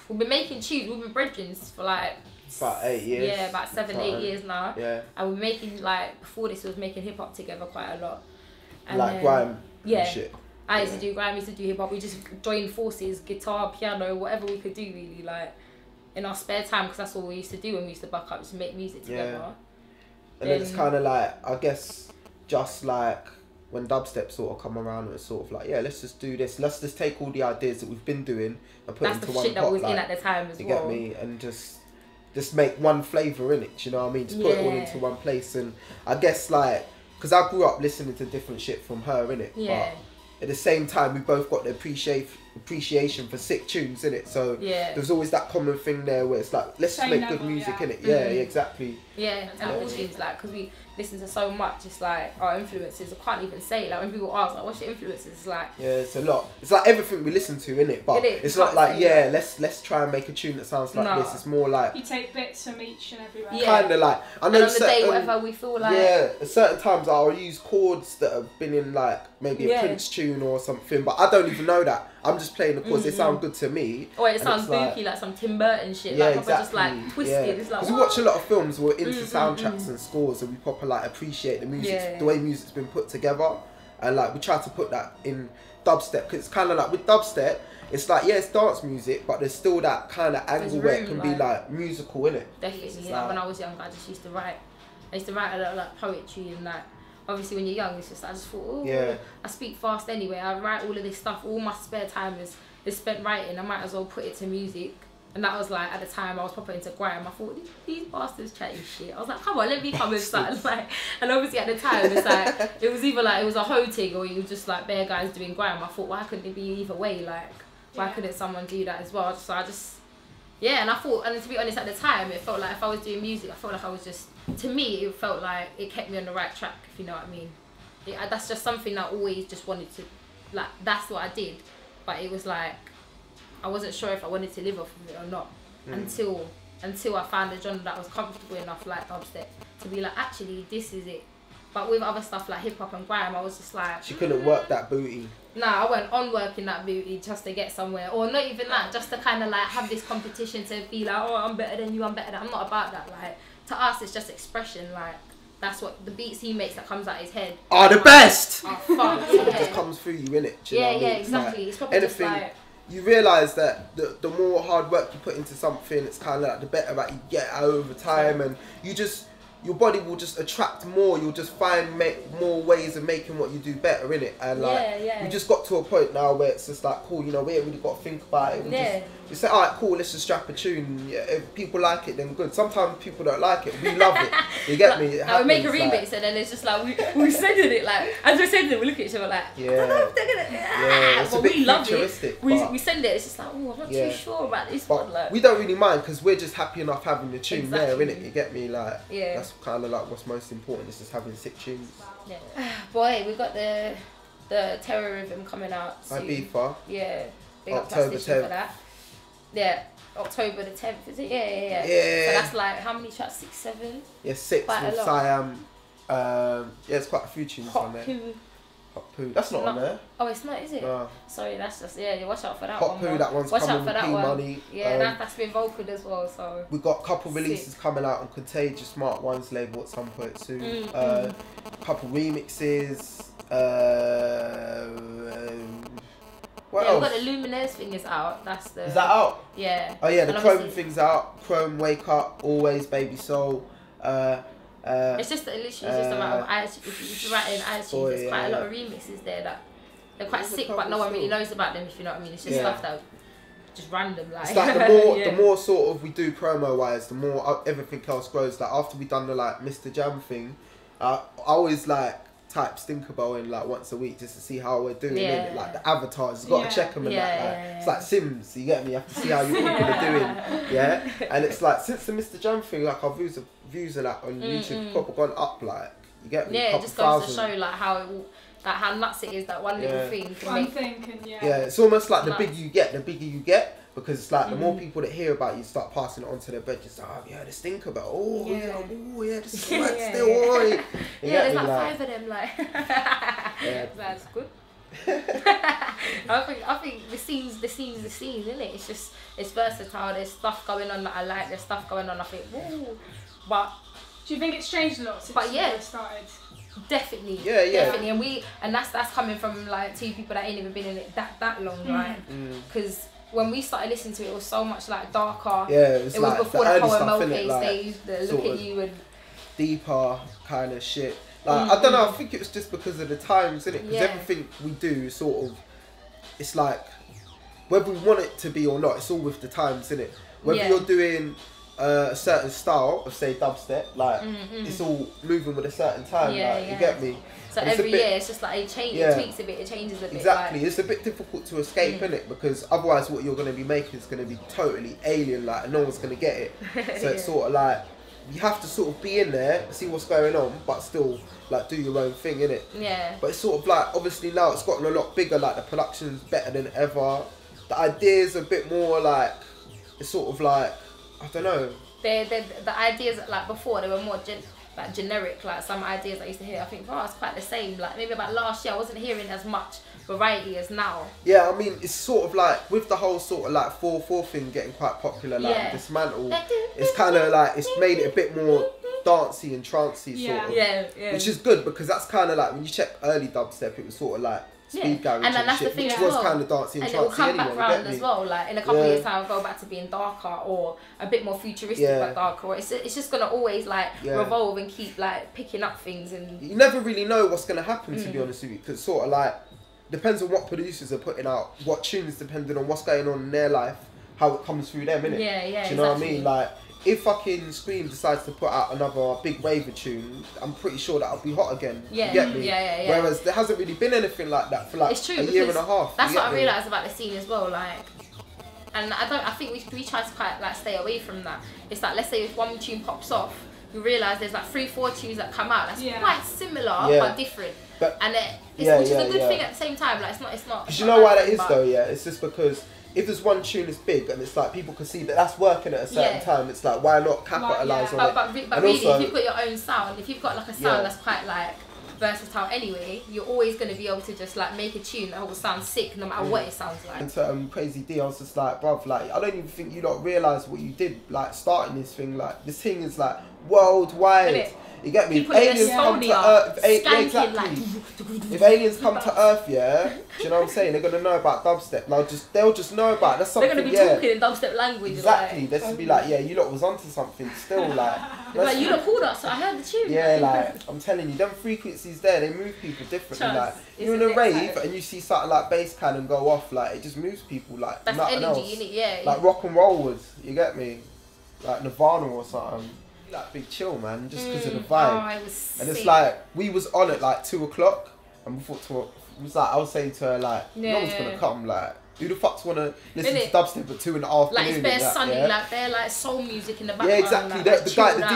we've been making tunes. We've been brethren for like about 8 years. Yeah, about 7-8 years now. Yeah. And we're making like before this, we was making hip hop together quite a lot. And like grime. And shit. I used to do grime. Used to do hip hop. We just joined forces, guitar, piano, whatever we could do really, like in our spare time, because that's what we used to do when we used to buck up, just make music together. Yeah. And then it's kind of like, I guess, just like when dubstep sort of come around, it's sort of like, yeah, let's just do this. Let's just take all the ideas that we've been doing and put into one pot. That's the shit that was in at the time as well. You get me? And just make one flavour in it. You know what I mean? Just put it all into one place. And I guess like, because I grew up listening to different shit from her, innit? Yeah. But at the same time, we both got the appreciation for sick tunes, innit? So there's always that common thing there where it's like, let's just make good music, innit? Yeah, exactly. Yeah, and all tunes, like, because we listen to so much, it's like our influences. I can't even say, like, when people ask, like, what's your influences? It's like, yeah, it's a lot. It's like everything we listen to, innit? But it's not like, let's try and make a tune that sounds like this. It's more like, you take bits from each and everywhere. Kind of like, I know and on the day, whatever we feel like. Yeah, at certain times I'll use chords that have been in like maybe a Prince tune or something, but I don't even know that. I'm just playing the chords. They sound good to me. Or it sounds spooky, like some Tim Burton shit. Yeah, like, exactly. Just like twisted. It's like, because we watch a lot of films. We're into soundtracks and scores, and we proper like appreciate the music, the way music's been put together, and like we try to put that in dubstep, because it's kind of like with dubstep, it's like it's dance music, but there's still that kind of angle where it can be like musical, innit? Definitely. Like when I was young, I just used to write. I used to write a lot of like poetry and like. Obviously, when you're young, it's just I just thought, I speak fast anyway. I write all of this stuff. All my spare time is spent writing. I might as well put it to music. And that was like, at the time, I was proper into grime. I thought, these bastards chatting shit. I was like, come on, let me come and start. Like, and obviously at the time, it's like, it was either like, it was a hoe thing or it was just like bare guys doing grime. I thought, why couldn't it be either way? Like, why couldn't someone do that as well? So I just, and I thought, and to be honest, at the time, it felt like if I was doing music, I felt like I was just, to me, it felt like it kept me on the right track, if you know what I mean. That's just something I always just wanted to, like, that's what I did. But it was like, I wasn't sure if I wanted to live off of it or not until I found a genre that was comfortable enough, like dubstep, to be like, actually, this is it. But with other stuff like hip hop and grime, I was just like, she couldn't work that booty. Nah, I went on working that booty just to get somewhere, or not even that, just to kind of like have this competition to be like, oh, I'm better than you, I'm better than. I'm not about that. Like, to us, it's just expression. Like, that's what the beats he makes that comes out his head are the best. Oh fuck, it just comes through you, innit? Exactly. Like, it's probably anything. Just like, you realise that the more hard work you put into something, it's kind of like the better that you get over time, and your body will just attract more. You'll just find more ways of making what you do better, innit? And like, we just got to a point now where it's just like, cool, you know, we ain't really got to think about it. We say, alright, cool, let's just strap a tune. Yeah, if people like it, then good. Sometimes people don't like it. We love it. You get me? Like, we make a remix and then it's just like, we sending it, like, as we're sending it, we look at each other like, I don't know if they're gonna, it's but a bit we love futuristic, it. We send it, it's just like, oh, I'm not too sure about this one. Like, we don't really mind, because we're just happy enough having the tune there, innit? You get me? Like, that's kind of like what's most important, is just having sick tunes. Boy, we got the Terror Rhythm coming out soon. Ibiza. Yeah. Big October 10th. For that. Yeah. October the 10th, is it? Yeah. So that's like, how many tracks? 6, 7? Yeah, 6 with Siam. It's quite a few tunes on there. Hot Poo. That's not on there. Oh, it's not, is it? No. Sorry, that's just, watch out for that one. Hot Poo, that one's coming with P-Money. Yeah, that's been vocal as well, so. We've got a couple releases coming out on Contagious Smart One's label at some point soon. A couple remixes. What else? We've got the Luminaires thing is out. That's the. Is that out? Yeah. Oh yeah, the Chrome thing's out. Chrome, Wake Up, Always, Baby Soul. It's just literally just a matter of iTunes. If you write in iTunes, there's quite a lot of remixes there that they're quite sick, but no one really knows about them. If you know what I mean, it's just stuff that just random. Like, it's like the more sort of we do promo wise, the more everything else grows. Like after we done the like Mr. Jam thing, I always like type Stinkahbell in like once a week just to see how we're doing. Like the avatars, you've got to check them and it's like Sims, you get me? You have to see how your people are doing. And it's like since the Mr. Jam thing, like our views of that on YouTube proper gone up, like, you get me? Yeah, it just goes to show like how nuts it is that one little thing can it's almost like the bigger you get, because it's like the more people that hear about you start passing it on to their bed, just like, have you heard of Stinkahbell? Oh yeah, this is right still, oi. There's like 5 of them, like. That's good. I think the scene's the scene, isn't it? It's versatile. There's stuff going on that I like. There's stuff going on I think, ooh. But do you think it's changed a lot since it started? Definitely. Yeah. Definitely. And that's coming from like two people that ain't even been in it that long, right? Because when we started listening to it, it was so much like darker. Yeah, it was like before the Power Melke stage, the Look at You and deeper kind of shit. Like I don't know, I think it was just because of the times, innit? Because everything we do sort of, it's like whether we want it to be or not, it's all with the times, innit? Whether you're doing a certain style of say dubstep, like it's all moving with a certain time, you get me? So and every year it's just like it changes, it tweaks a bit, it changes a bit. Exactly, like, it's a bit difficult to escape, innit? Because otherwise what you're going to be making is going to be totally alien, like, and no one's going to get it. So it's sort of like, you have to sort of be in there, see what's going on, but still like do your own thing, innit? Yeah. But it's sort of like, obviously now it's gotten a lot bigger, like the production's better than ever. The ideas a bit more like, it's sort of like, I don't know. The ideas like before they were more generic, like some ideas I used to hear. I think for us quite the same. Like maybe about last year I wasn't hearing as much variety as now. Yeah, I mean it's sort of like with the whole sort of like 4/4 thing getting quite popular, like Dismantle. It's kind of like it's made it a bit more dancey and trancey sort of. Yeah. Which is good because that's kind of like when you check early dubstep, it was sort of like speed garage and that's shit, the thing which as was well. kind of dancey and it will trancey come anyway. back round as well. Like in a couple of years' time, it'll go back to being darker or a bit more futuristic, but darker. It's just gonna always like revolve and keep like picking up things, and you never really know what's gonna happen to be honest with you, because sort of like depends on what producers are putting out, what tunes, depending on what's going on in their life, how it comes through them, innit? Yeah. Do you know what I mean? Like if fucking Scream decides to put out another big raver tune, I'm pretty sure that'll be hot again. Yeah. You get me? Yeah. Whereas there hasn't really been anything like that for like it's true, a year and a half. That's what I realised about the scene as well. Like, and I think we try to quite like stay away from that. It's like, let's say if one tune pops off, you realise there's like 3-4 tunes that come out that's quite similar but different. But which is a good thing at the same time. Like it's not. Because you know why that is though? Yeah, it's just because if there's one tune that's big and it's like people can see that that's working at a certain time, it's like why not capitalise on it? But really, if you've got your own sound, if you've got like a sound that's quite like versatile anyway, you're always going to be able to just like make a tune that will sound sick no matter what it sounds like. And to Crazy D, I was just like, bruv, like I don't even think you lot realise what you did, like starting this thing. Like this thing is like worldwide. You get me? If aliens come to Earth, if aliens come to Earth, do you know what I'm saying? They're gonna know about dubstep. They'll just know about it. That's something. They're gonna be talking in dubstep language. Exactly. Like, They'll just be like, yeah, you lot was onto something. Still, like, like you lot called us. So I heard the tune. Yeah, like I'm telling you, them frequencies there, they move people differently. Like you're in a rave and you see something like bass cannon go off, like it just moves people like that's nothing energy, else. Like rock and roll was, you get me? Like Nirvana or something. Like big chill, man, just because of the vibe. And it's like we was on at like 2 o'clock, and we thought it was like I was saying to her like, no one's gonna come. Like who the fuck's wanna listen to dubstep at 2 in the afternoon? Like it's bare sunny, like bare like soul music in the background. Yeah, exactly. Like,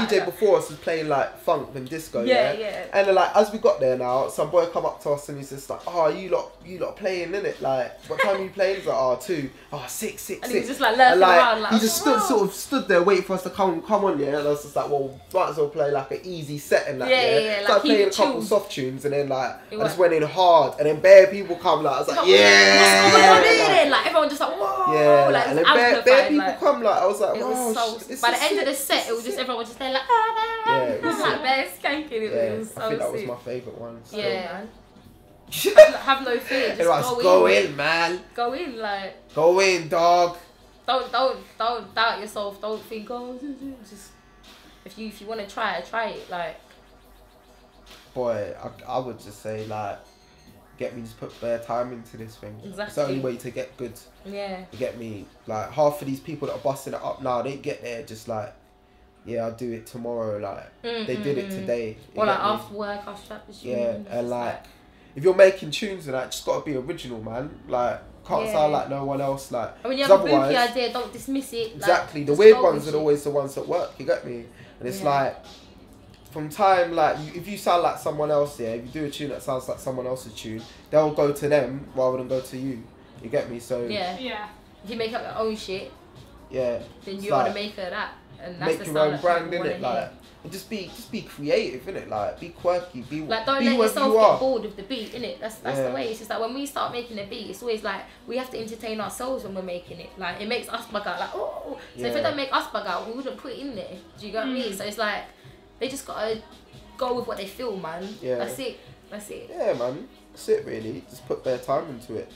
the DJ before us was playing like funk and disco. Yeah. And then, like as we got there now, some boy come up to us and he's just like, "Oh, you lot playing, innit? Like, what time are you playing?" He's like, "Oh, 2. Oh, 6. And he was just like lurking around. Like, he just stood there waiting for us to come on. Yeah, and I was just like, "Well, might as well play like an easy set and that." Yeah. Started playing a couple soft tunes and then like I just went in hard and then bare people come. Like I was like, "Yeah!" Like everyone just like, whoa, like and then bare people come, like I was like, wow. By the end of the set, it was just everyone was just there like, it was like bare skanking. It was so I think that was sick. my favourite one. So. Yeah. have no fear. Just go in, man. Go in, like. Go in, dog. Don't doubt yourself. Don't think, just if you want to try it, like. Boy, I would just say like. Get me, just put bare time into this thing. Exactly. It's the only way to get good. Yeah. You get me? Like half of these people that are busting it up now, they get there just like, yeah, I'll do it tomorrow. Like they did it today. Or like after work, I'll strap the tune. Yeah, and like if you're making tunes and that, just gotta be original, man. Like can't sound like no one else. Like and when you have a booky idea, don't dismiss it. Exactly. Like, the weird ones are always the ones that work. You get me? And it's like. From time, like, if you sound like someone else, if you do a tune that sounds like someone else's tune, they'll go to them rather than go to you. You get me? So yeah. If you make up your own shit, then you are the maker of that. and that's make your own brand, innit? Like, and just be creative, innit? Like, be quirky, be like, don't be let yourself you get bored of the beat, innit? That's the way. It's just like when we start making a beat, it's always like we have to entertain ourselves when we're making it. Like, it makes us bug out. Like, oh, so if it don't make us bug out, we wouldn't put it in there. Do you get what I mean? So it's like they just gotta go with what they feel, man. Yeah. That's it. Yeah, man. That's it, really. Just put their time into it.